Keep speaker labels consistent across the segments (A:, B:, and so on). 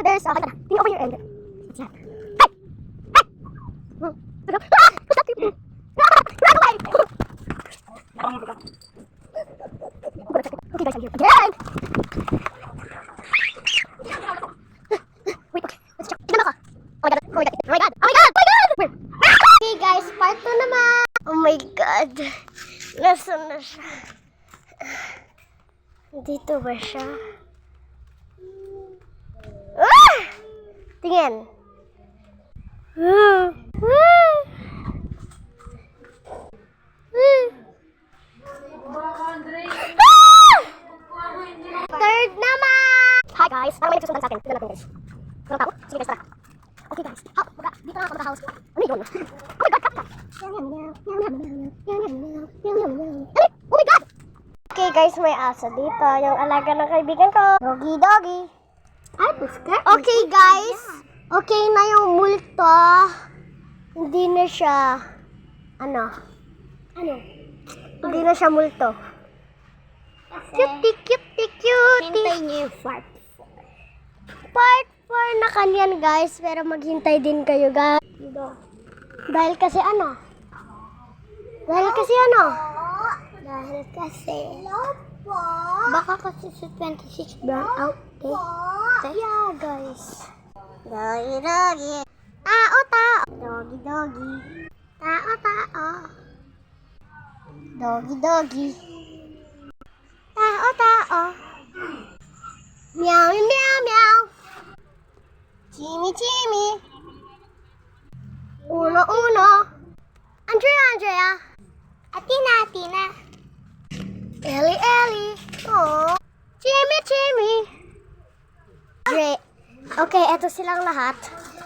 A: there's a thing over your end. What's that? Okay guys, I'm here again! Wait, okay, let's check. Tignan ako. Oh my god, oh my god, oh my god, oh my god, oh my god! Where? Okay guys, part 2 naman. Oh my god. Nasaan na siya? Dito ba siya? Ah! Tingin. Third naman! Hi guys! Parang may nagsusundan sa akin. Tignan natin guys. Walang tao? Sige guys, tara. Okay guys. Dito na ako magka-house. Ano yun? Oh my god, cut! Oh my god! Okay guys, may aso dito. Yung alaga ng kaibigan ko. Doggy, doggy. Ay, puska. Okay guys. Okay na yung multo. Hindi na siya, Ano? Hindi na siya multo. Cutie, cutie, cutie.
B: Hintay niyo yung part 4.
A: Part 4 na kanyan guys. Pero maghintay din kayo guys. Dahil kasi ano? Dahil kasi
B: Baka kasi sa 26 brown out eh.
A: yeah guys. Doggy, doggy. Tao, tao. Doggy, doggy. Tao, tao. Doggy, doggy. Tao, tao. Meow, meow, meow. Chimi, chimi. Uno, uno. Andrea, Andrea. Atina, Atina. Ellie, Ellie. Oh. Chimi, chimi. Okay, eto silang lahat.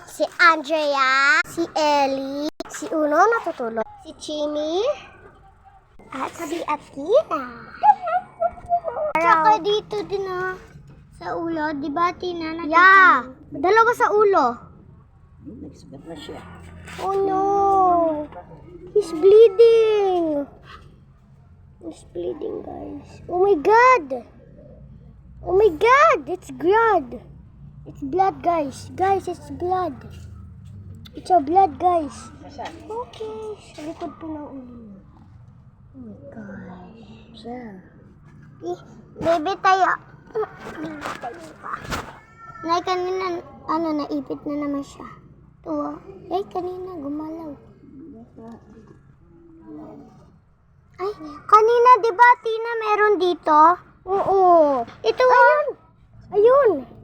A: Si Andrea, si Ellie, si Uno natutulog, si Chimi, at si Atina.
B: Tsaka dito din sa ulo, di ba Tina?
A: Yeah, dalawa sa ulo.
C: Nagsugat na siya.
A: Oh no, he's bleeding. He's bleeding guys. Oh my god. Oh my god, it's blood. It's blood guys. Guys, it's blood. It's a blood guys. Okay, sa likod po ng ulo niya. Oh my gosh.
B: Baby tayo. Baby tayo pa. Nay, kanina, naipit na naman siya. Ito kanina, gumalaw. Ay, kanina, di ba, Tina, meron dito?
A: Oo.
B: Ito,
A: Ayun.